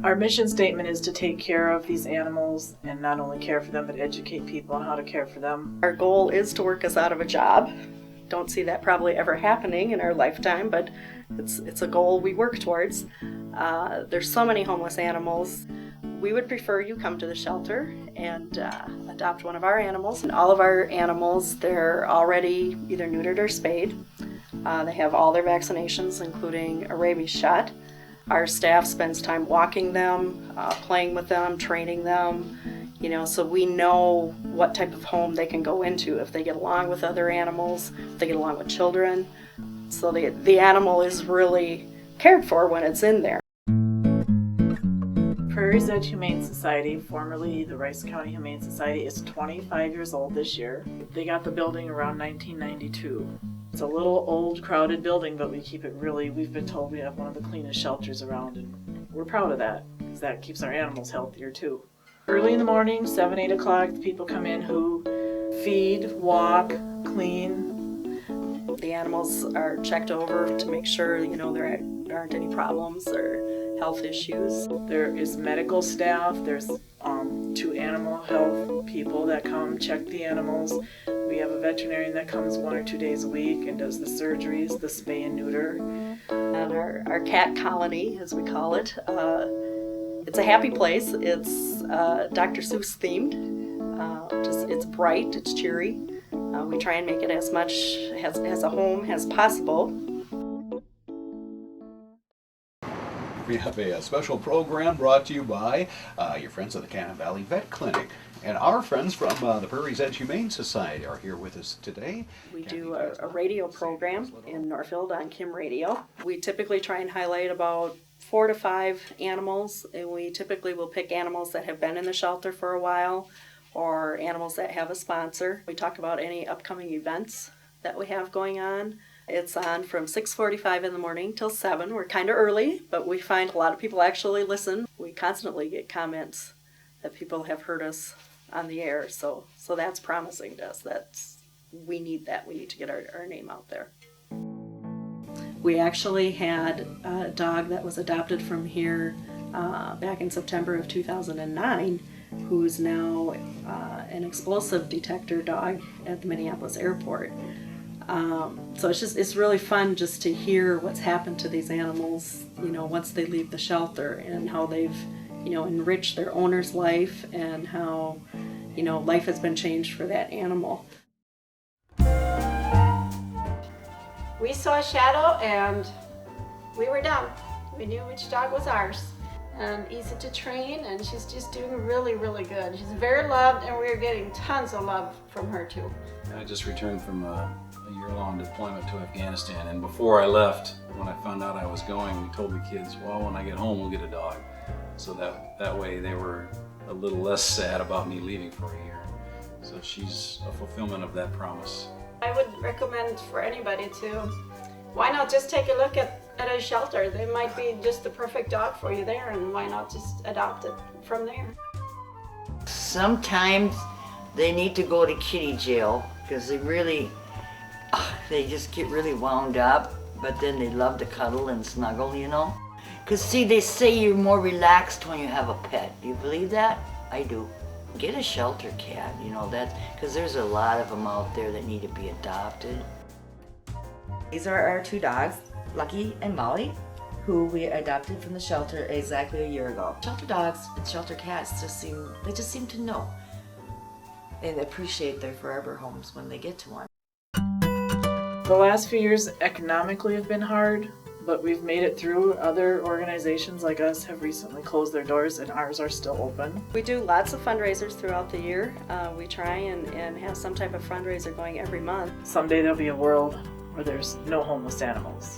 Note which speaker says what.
Speaker 1: Our mission statement is to take care of these animals and not only care for them, but educate people on how to care for them.
Speaker 2: Our goal is to work us out of a job. Don't see that probably ever happening in our lifetime, but it's a goal we work towards. There's so many homeless animals. We would prefer you come to the shelter and adopt one of our animals. And all of our animals, they're already either neutered or spayed. They have all their vaccinations, including a rabies shot. Our staff spends time walking them, playing with them, training them, so we know what type of home they can go into if they get along with other animals, if they get along with children. So the animal is really cared for when it's in there.
Speaker 1: Prairie's Edge Humane Society, formerly the Rice County Humane Society, is 25 years old this year. They got the building around 1992. It's a little old, crowded building, but we've been told we have one of the cleanest shelters around, and we're proud of that, because that keeps our animals healthier too. Early in the morning, 7, 8 o'clock, the people come in who feed, walk, clean.
Speaker 2: The animals are checked over to make sure, there aren't any problems or health issues.
Speaker 1: There is medical staff, there's 2 animal health people that come check the animals. We have a veterinarian that comes 1 or 2 days a week and does the surgeries, the spay and neuter.
Speaker 2: And our cat colony, as we call it, it's a happy place. It's Dr. Seuss themed. It's bright, it's cheery. We try and make it as much as a home as possible.
Speaker 3: We have a special program brought to you by your friends at the Cannon Valley Vet Clinic. And our friends from the Prairie's Edge Humane Society are here with us today.
Speaker 2: We do a radio program in Northfield on Kim Radio. We typically try and highlight about 4 to 5 animals, and we typically will pick animals that have been in the shelter for a while or animals that have a sponsor. We talk about any upcoming events that we have going on. It's on from 6:45 in the morning till 7. We're kind of early, but we find a lot of people actually listen. We constantly get comments that people have heard us on the air, so that's promising to us. We need that. We need to get our name out there. We actually had a dog that was adopted from here back in September of 2009, who's now an explosive detector dog at the Minneapolis airport. So it's really fun just to hear what's happened to these animals, once they leave the shelter, and how they've, enriched their owner's life, and how, life has been changed for that animal.
Speaker 4: We saw a shadow and we were done. We knew which dog was ours. And easy to train, and she's just doing really, really good. She's very loved, and we're getting tons of love from her too.
Speaker 5: I just returned from a year-long deployment to Afghanistan, and before I left, when I found out I was going, we told the kids, well, when I get home, we'll get a dog. So that way they were a little less sad about me leaving for a year. So she's a fulfillment of that promise.
Speaker 4: I would recommend for anybody to, why not just take a look at a shelter? There might be just the perfect dog for you there, and why not just adopt it from there?
Speaker 6: Sometimes they need to go to kitty jail because they just get really wound up, but then they love to cuddle and snuggle, Because see, they say you're more relaxed when you have a pet. Do you believe that? I do. Get a shelter cat, that's because there's a lot of them out there that need to be adopted.
Speaker 7: These are our 2 dogs, Lucky and Molly, who we adopted from the shelter exactly a year ago. Shelter dogs and shelter cats just seem to know and appreciate their forever homes when they get to one.
Speaker 1: The last few years economically have been hard, but we've made it through. Other organizations like us have recently closed their doors, and ours are still open.
Speaker 2: We do lots of fundraisers throughout the year. We try and have some type of fundraiser going every month.
Speaker 1: Someday there'll be a world where there's no homeless animals.